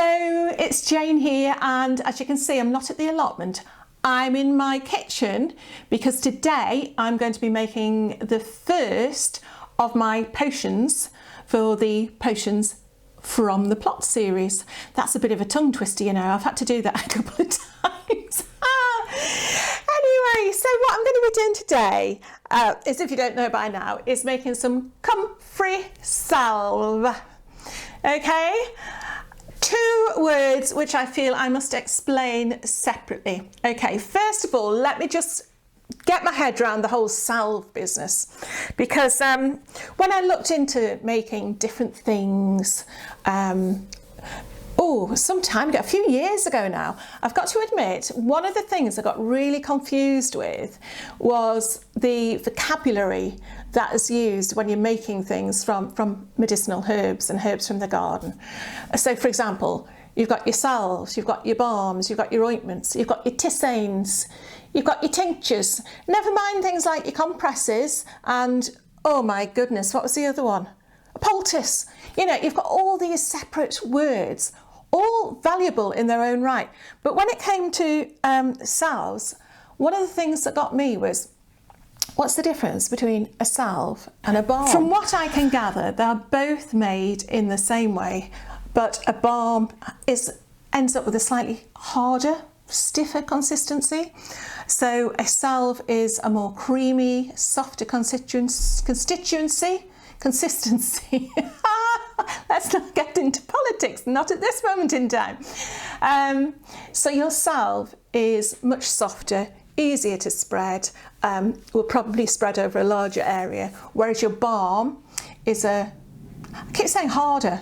Hello, it's Jane here, and as you can see, I'm not at the allotment. I'm in my kitchen because today I'm going to be making the first of my potions for the Potions from the Plot series. That's a bit of a tongue twister, you know. I've had to do that a couple of times. Anyway, so what I'm going to be doing today is, if you don't know by now, is making some Comfrey salve. Okay? Two words which I feel I must explain separately. Okay, first of all, let me just get my head around the whole salve business, because when I looked into making different things, some time ago, a few years ago now, I've got to admit, one of the things I got really confused with was the vocabulary that is used when you're making things from medicinal herbs and herbs from the garden. So for example, you've got your salves, you've got your balms, you've got your ointments, you've got your tisanes, you've got your tinctures, never mind things like your compresses and, oh my goodness, what was the other one? A poultice. You know, you've got all these separate words, all valuable in their own right. But when it came to salves, one of the things that got me was, what's the difference between a salve and a balm? From what I can gather, they're both made in the same way, but a balm ends up with a slightly harder, stiffer consistency. So a salve is a more creamy, softer consistency. Let's not get into politics, not at this moment in time. So your salve is much softer, easier to spread, will probably spread over a larger area, whereas your balm is I keep saying harder,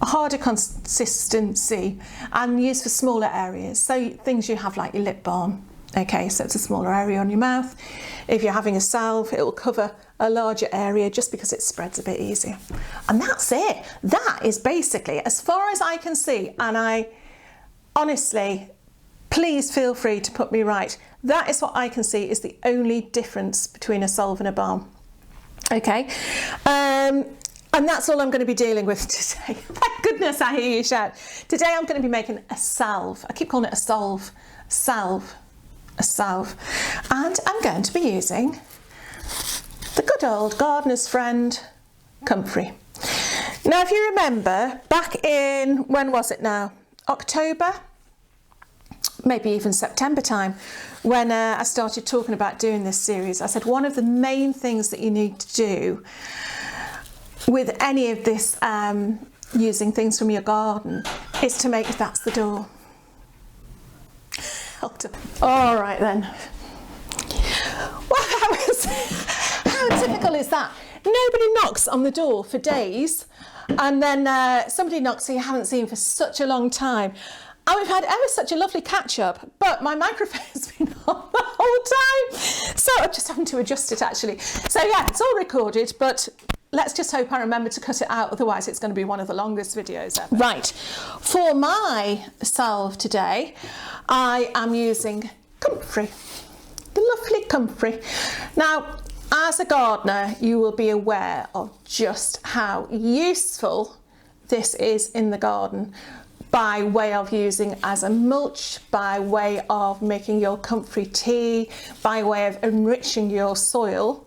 a harder consistency and used for smaller areas. So things you have like your lip balm, okay, so it's a smaller area on your mouth. If you're having a salve, it will cover a larger area just because it spreads a bit easier. And that's it. That is basically, as far as I can see, and I honestly, please feel free to put me right, that is what I can see is the only difference between a salve and a balm. Okay, and that's all I'm going to be dealing with today. Thank goodness I hear you shout. Today I'm going to be making a salve. I keep calling it a salve. A salve. And I'm going to be using the good old gardener's friend, Comfrey. Now, if you remember, back in, when was it now? October? Maybe even September time, when I started talking about doing this series, I said one of the main things that you need to do with any of this using things from your garden is to make, that's the door. All right then. Well, how typical is that? Nobody knocks on the door for days, and then somebody knocks who you haven't seen for such a long time. And we've had ever such a lovely catch up, but my microphone's been on the whole time. So I'm just having to adjust it actually. So yeah, it's all recorded, but let's just hope I remember to cut it out, otherwise it's going to be one of the longest videos ever. Right, for my salve today, I am using Comfrey, the lovely Comfrey. Now, as a gardener, you will be aware of just how useful this is in the garden, by way of using as a mulch, by way of making your Comfrey tea, by way of enriching your soil.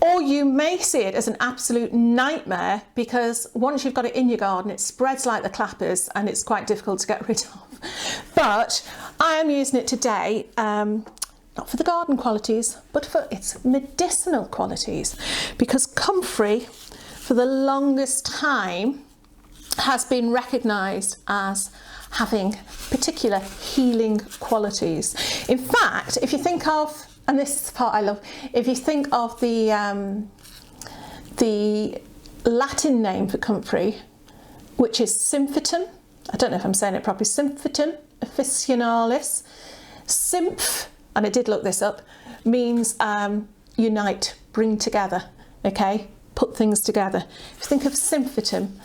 Or you may see it as an absolute nightmare, because once you've got it in your garden, it spreads like the clappers and it's quite difficult to get rid of. But I am using it today, not for the garden qualities, but for its medicinal qualities, because Comfrey, for the longest time, has been recognised as having particular healing qualities. In fact, if you think of, and this is the part I love, if you think of the Latin name for Comfrey, which is Symphytum, I don't know if I'm saying it properly, Symphytum officinalis, symph, and I did look this up, means unite, bring together, okay, put things together. If you think of Symphytum,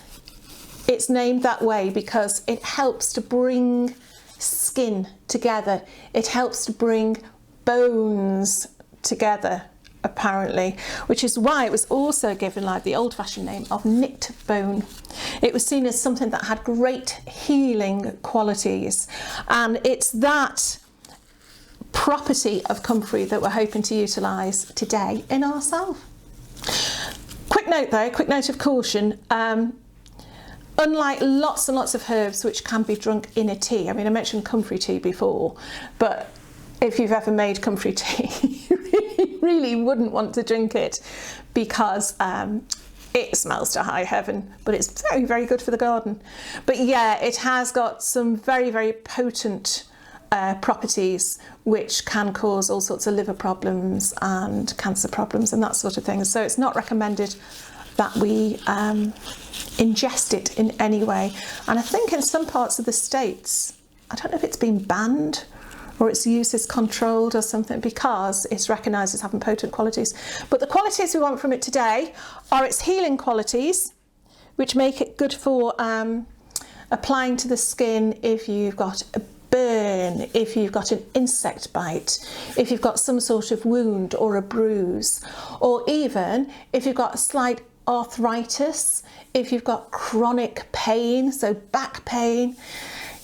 it's named that way because it helps to bring skin together. It helps to bring bones together, a apparently, which is why it was also given like the old-fashioned name of knit bone. It was seen as something that had great healing qualities, and it's that property of comfrey that we're hoping to utilise today in our salve. Quick note though, quick note of caution, unlike lots and lots of herbs which can be drunk in a tea, I mean I mentioned comfrey tea before, but if you've ever made comfrey tea, you really wouldn't want to drink it because it smells to high heaven, but it's very, very good for the garden. But yeah, it has got some very, very potent properties which can cause all sorts of liver problems and cancer problems and that sort of thing. So it's not recommended that we ingest it in any way. And I think in some parts of the States, I don't know if it's been banned or its use is controlled or something, because it's recognised as having potent qualities. But the qualities we want from it today are its healing qualities, which make it good for applying to the skin if you've got a burn, if you've got an insect bite, if you've got some sort of wound or a bruise, or even if you've got a slight arthritis, if you've got chronic pain, so back pain.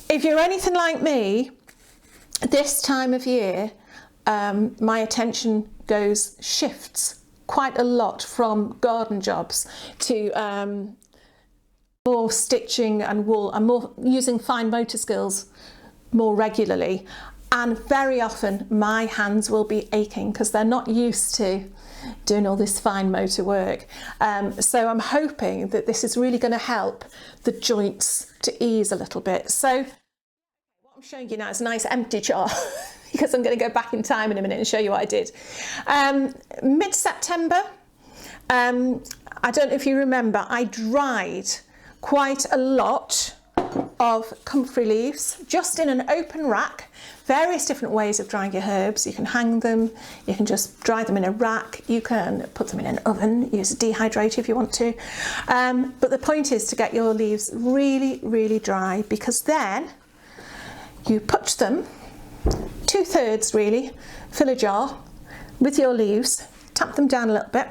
If you're anything like me, this time of year, my attention shifts quite a lot from garden jobs to more stitching and wool. I'm more using fine motor skills more regularly, and very often my hands will be aching because they're not used to doing all this fine motor work. So I'm hoping that this is really going to help the joints to ease a little bit. So I'm showing you now is a nice empty jar because I'm going to go back in time in a minute and show you what I did. Mid-September, I don't know if you remember, I dried quite a lot of comfrey leaves just in an open rack. Various different ways of drying your herbs. You can hang them, you can just dry them in a rack, you can put them in an oven, use a dehydrator if you want to. But the point is to get your leaves really, really dry, because then you put them 2/3 really, fill a jar with your leaves, tap them down a little bit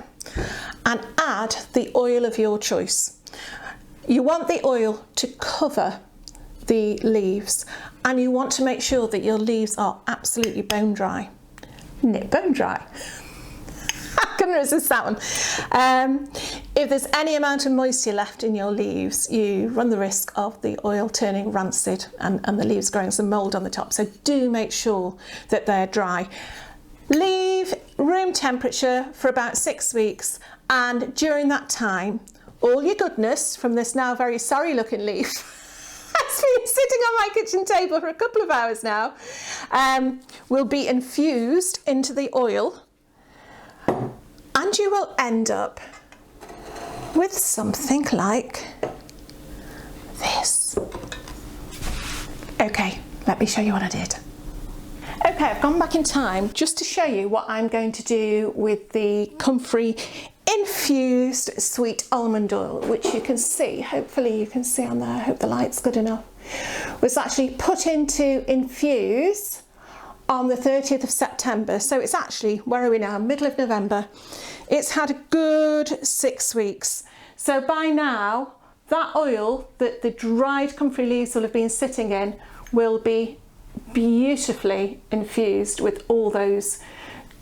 and add the oil of your choice. You want the oil to cover the leaves, and you want to make sure that your leaves are absolutely bone dry. Knit bone dry. I couldn't resist that one. If there's any amount of moisture left in your leaves, you run the risk of the oil turning rancid and the leaves growing some mould on the top. So do make sure that they're dry. Leave room temperature for about 6 weeks, and during that time, all your goodness from this now very sorry looking leaf has been sitting on my kitchen table for a couple of hours now, will be infused into the oil, and you will end up with something like this. Okay, let me show you what I did. Okay, I've gone back in time just to show you what I'm going to do with the Comfrey infused sweet almond oil, which you can see, hopefully you can see on there, I hope the light's good enough, was actually put into infuse on the 30th of September. So it's actually, where are we now, middle of November. It's had a good 6 weeks. So by now, that oil that the dried comfrey leaves will have been sitting in will be beautifully infused with all those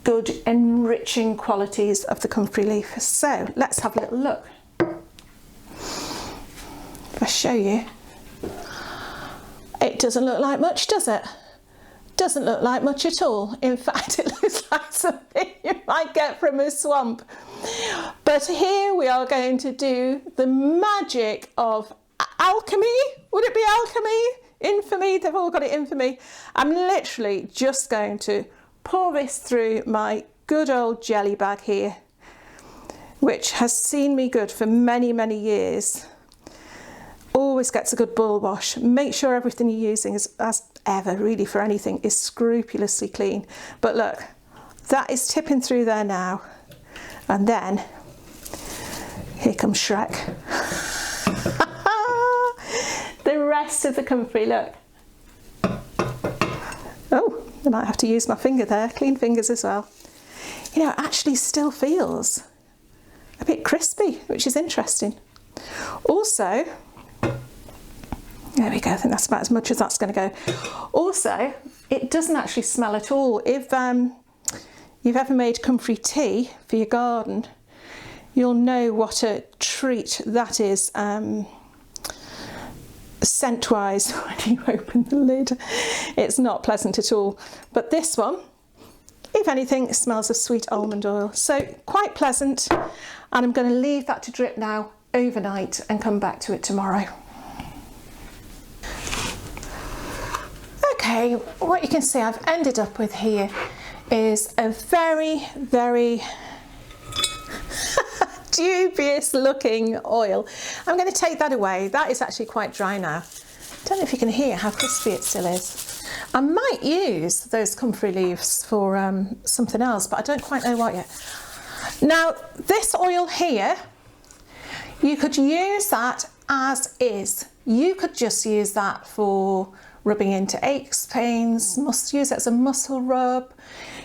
good enriching qualities of the comfrey leaf. So let's have a little look. If I show you, it doesn't look like much, does it? Doesn't look like much at all. In fact, it looks like something you might get from a swamp. But here we are going to do the magic of alchemy. Would it be alchemy? Infamy? They've all got it infamy. I'm literally just going to pour this through my good old jelly bag here, which has seen me good for many, many years. Always gets a good bull wash. Make sure everything you're using is, as ever really for anything, is scrupulously clean. But look, that is tipping through there now. And then here comes Shrek. The rest of the comfrey, look. Oh, I might have to use my finger there, clean fingers as well. you know, it actually still feels a bit crispy, which is interesting. Also, there we go, I think that's about as much as that's going to go. Also, it doesn't actually smell at all. If you've ever made comfrey tea for your garden, you'll know what a treat that is scent-wise when you open the lid. It's not pleasant at all. But this one, if anything, it smells of sweet almond oil. So quite pleasant. And I'm going to leave that to drip now overnight and come back to it tomorrow. Okay, what you can see I've ended up with here is a very, very dubious looking oil. I'm going to take that away. That is actually quite dry now. Don't know if you can hear how crispy it still is. I might use those comfrey leaves for something else, but I don't quite know what yet. Now, this oil here, you could use that as is. You could just use that for rubbing into aches, pains, use it as a muscle rub.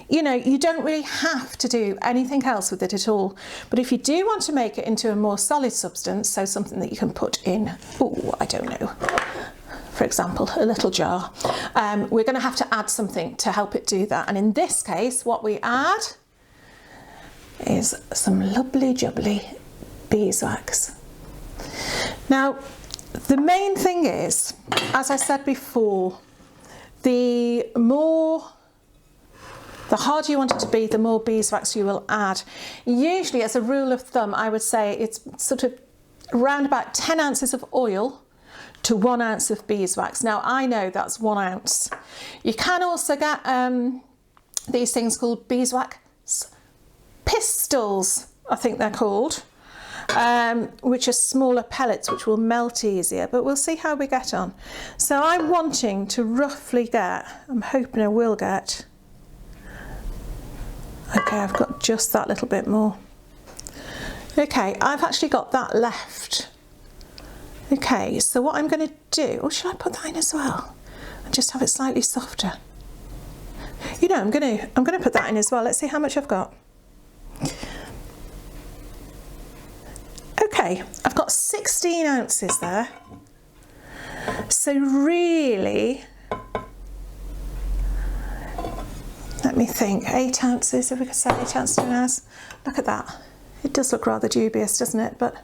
You know, you don't really have to do anything else with it at all. But if you do want to make it into a more solid substance, so something that you can put in, oh, I don't know, for example, a little jar, we're going to have to add something to help it do that. And in this case, what we add is some lovely jubbly beeswax. Now, the main thing is, as I said before, the harder you want it to be, the more beeswax you will add. Usually, as a rule of thumb, I would say it's sort of around about 10 ounces of oil to 1 ounce of beeswax. Now, I know that's 1 ounce. You can also get these things called beeswax pistols, I think they're called, which are smaller pellets which will melt easier, but we'll see how we get on. So I'm wanting to roughly get, I'm hoping I will get, okay, I've got just that little bit more. Okay, I've actually got that left. Okay, so what I'm going to do, or should I put that in as well and just have it slightly softer? You know, I'm going to put that in as well. Let's see how much I've got. Okay, I've got 16 ounces there. So really, let me think, 8 ounces, if we could say 8 ounces to an ounce. Look at that. It does look rather dubious, doesn't it? But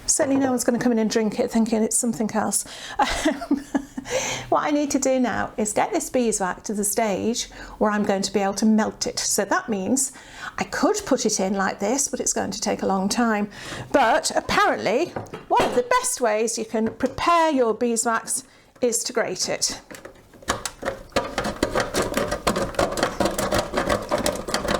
certainly no one's going to come in and drink it thinking it's something else. What I need to do now is get this beeswax to the stage where I'm going to be able to melt it. So that means I could put it in like this, but it's going to take a long time. But apparently, one of the best ways you can prepare your beeswax is to grate it.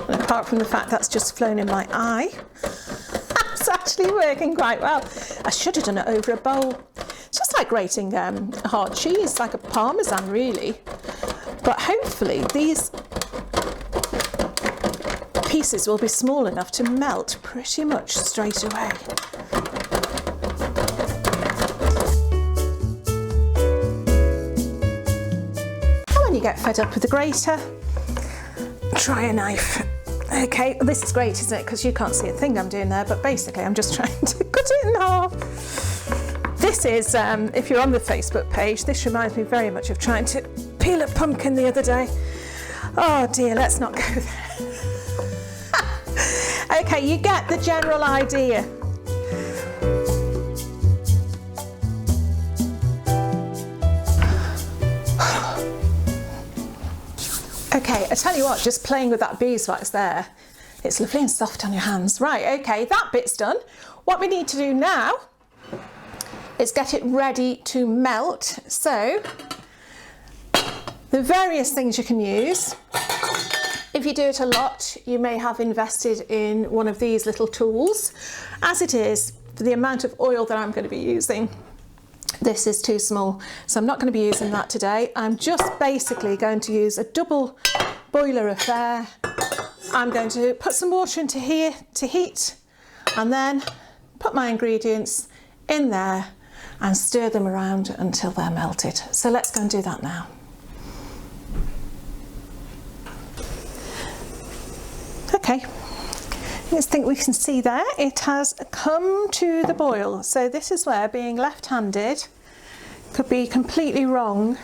And apart from the fact that's just flown in my eye, that's actually working quite well. I should have done it over a bowl. It's just like grating hard cheese, like a parmesan really. But hopefully these pieces will be small enough to melt pretty much straight away. And when you get fed up with the grater, try a knife. Okay, this is great, isn't it? Because you can't see a thing I'm doing there, but basically I'm just trying to cut it in half. This is, if you're on the Facebook page, this reminds me very much of trying to peel a pumpkin the other day. Oh dear, let's not go there. Okay, you get the general idea. Okay, I tell you what, just playing with that beeswax there, it's lovely and soft on your hands. Right, okay, that bit's done. What we need to do now is get it ready to melt. So, the various things you can use. If you do it a lot, you may have invested in one of these little tools. As it is, for the amount of oil that I'm going to be using, this is too small. So I'm not going to be using that today. I'm just basically going to use a double boiler affair. I'm going to put some water into here to heat and then put my ingredients in there and stir them around until they're melted. So let's go and do that now. Okay, I think we can see there it has come to the boil. So this is where being left-handed could be completely wrong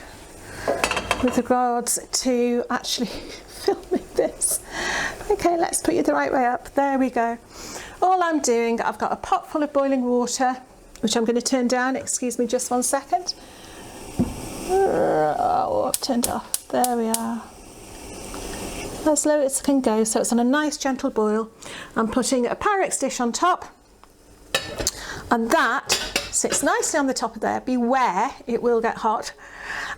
with regards to actually filming this. Okay, let's put you the right way up. There we go. All I'm doing, I've got a pot full of boiling water, which I'm going to turn down. Excuse me just 1 second. Oh, I've turned off. There we are. As low as it can go, so it's on a nice gentle boil. I'm putting a Pyrex dish on top, and that sits nicely on the top of there. Beware, it will get hot.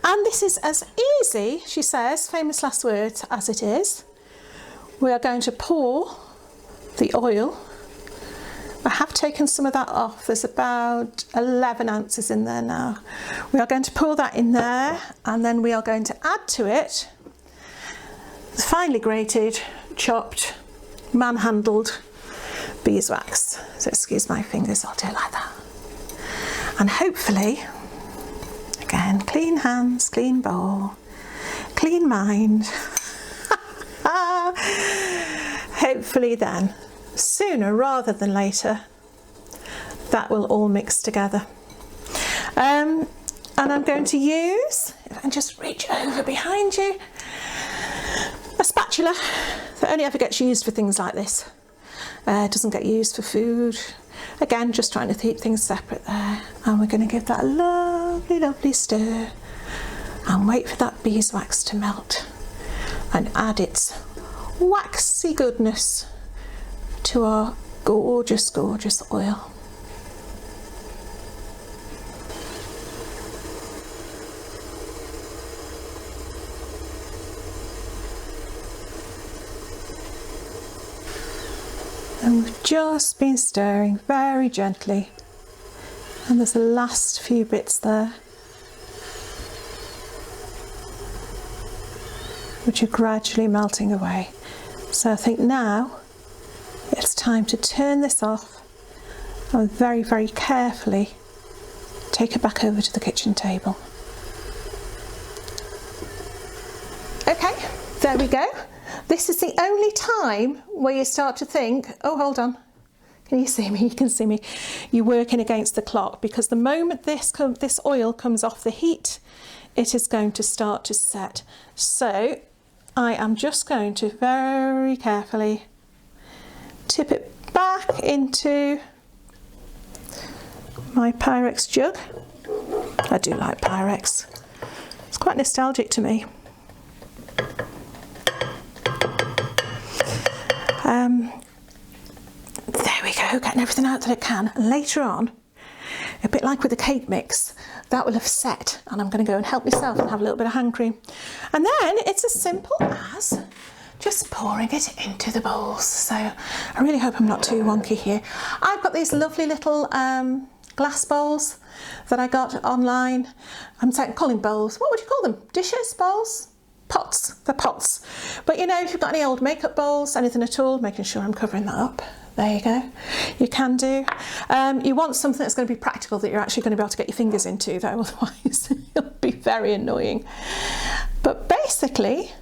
And this is as easy, she says, famous last words, as it is. We are going to pour the oil. I have taken some of that off. There's about 11 ounces in there now. We are going to pour that in there, and then we are going to add to it the finely grated, chopped, manhandled beeswax. So excuse my fingers, I'll do it like that. And hopefully, again, clean hands, clean bowl, clean mind. Hopefully then, sooner rather than later, that will all mix together. And I'm going to use, if I can just reach over behind you, a spatula that only ever gets used for things like this. Doesn't get used for food. Again, just trying to keep things separate there. And we're going to give that a lovely, lovely stir and wait for that beeswax to melt and add its waxy goodness to our gorgeous, gorgeous oil. And we've just been stirring very gently, and there's the last few bits there which are gradually melting away. So I think now it's time to turn this off and very, very carefully take it back over to the kitchen table. Okay, there we go. This is the only time where you start to think, oh, hold on, can you see me? You can see me. You're working against the clock, because the moment this oil comes off the heat, it is going to start to set. So I am just going to very carefully tip it back into my Pyrex jug. I do like Pyrex. It's quite nostalgic to me. There we go, getting everything out that it can. And later on, a bit like with the cake mix, that will have set, and I'm going to go and help myself and have a little bit of hand cream. And then it's as simple as just pouring it into the bowls. So I really hope I'm not too wonky here. I've got these lovely little glass bowls that I got online. I'm calling bowls. What would you call them? Dishes? Bowls? Pots. They're pots. But you know, if you've got any old makeup bowls, anything at all, making sure I'm covering that up. There you go. You can do. You want something that's going to be practical, that you're actually going to be able to get your fingers into, though, otherwise it'll be very annoying. But basically,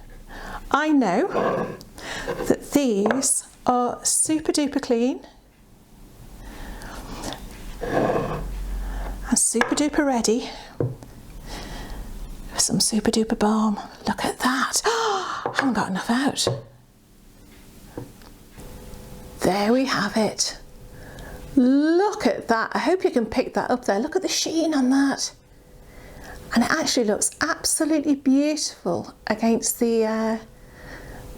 I know that these are super duper clean and super duper ready for some super duper balm. Look at that. I haven't got enough out. There we have it. Look at that. I hope you can pick that up there. Look at the sheen on that. And it actually looks absolutely beautiful against the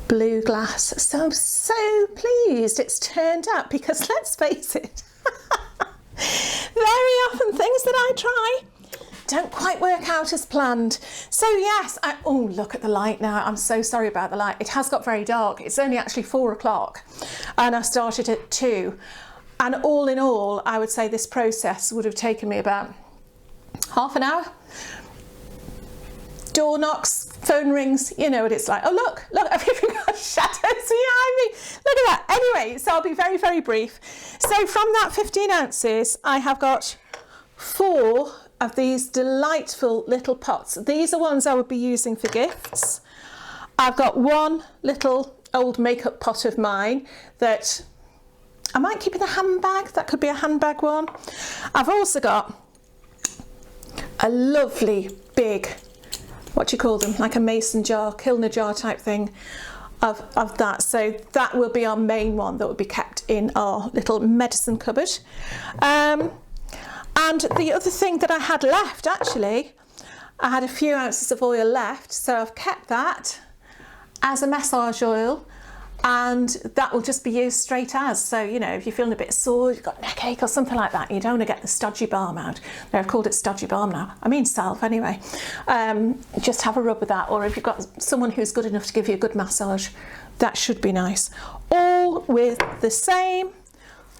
blue glass. So I'm so pleased it's turned out, because let's face it, very often things that I try don't quite work out as planned. So yes, oh, look at the light now. I'm so sorry about the light. It has got very dark. It's only actually 4 o'clock and I started at 2. And all in all, I would say this process would have taken me about half an hour. Door knocks, phone rings, you know what it's like. Oh, look, I've even got shadows behind me. Look at that. Anyway, so I'll be very, very brief. So from that 15 ounces, I have got 4 of these delightful little pots. These are ones I would be using for gifts. I've got one little old makeup pot of mine that I might keep in a handbag. That could be a handbag one. I've also got a lovely big, what do you call them, like a mason jar, Kilner jar type thing of that. So that will be our main one that will be kept in our little medicine cupboard. And the other thing that I had left, actually, I had a few ounces of oil left, so I've kept that as a massage oil, and that will just be used straight as. So, you know, if you're feeling a bit sore, you've got neck ache or something like that, you don't want to get the stodgy balm out. They've called it stodgy balm now. I mean salve anyway. Just have a rub with that, or if you've got someone who's good enough to give you a good massage, that should be nice. All with the same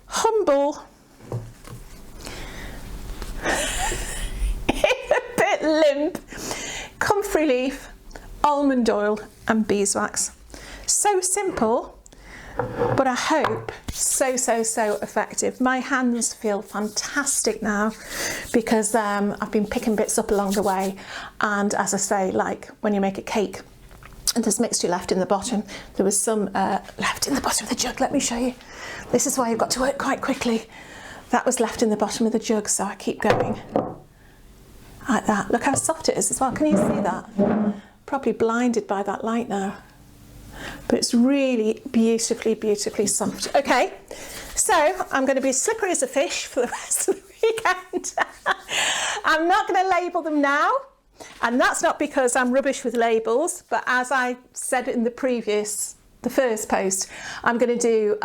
humble, a bit limp, comfrey leaf, almond oil and beeswax. So simple, but I hope so effective. My hands feel fantastic now because I've been picking bits up along the way, and as I say, like when you make a cake and there's mixture left in the bottom, there was some left in the bottom of the jug. Let me show you. This is why you've got to work quite quickly. That was left in the bottom of the jug, so I keep going like that. Look how soft it is as well. Can you see that? Probably blinded by that light now, but it's really beautifully soft. Okay, so I'm going to be slippery as a fish for the rest of the weekend. I'm not going to label them now, and that's not because I'm rubbish with labels, but as I said in the first post, I'm going to do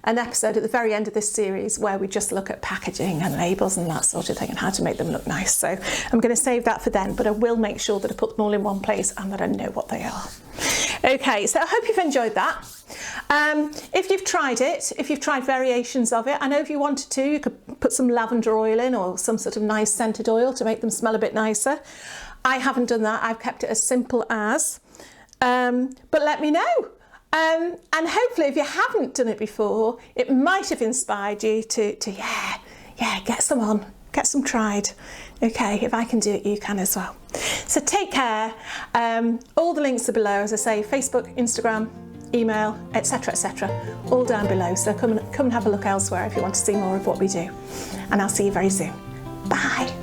an episode at the very end of this series where we just look at packaging and labels and that sort of thing and how to make them look nice. So I'm going to save that for then, but I will make sure that I put them all in one place and that I know what they are. Okay, so I hope you've enjoyed that. If you've tried it, if you've tried variations of it, I know if you wanted to, you could put some lavender oil in or some sort of nice scented oil to make them smell a bit nicer. I haven't done that. I've kept it as simple as, but let me know. And hopefully if you haven't done it before, it might have inspired you to get some on, get some tried. Okay, if I can do it, you can as well. So take care. All the links are below, as I say, Facebook, Instagram, email, etc., all down below. So come and have a look elsewhere if you want to see more of what we do. And I'll see you very soon. Bye.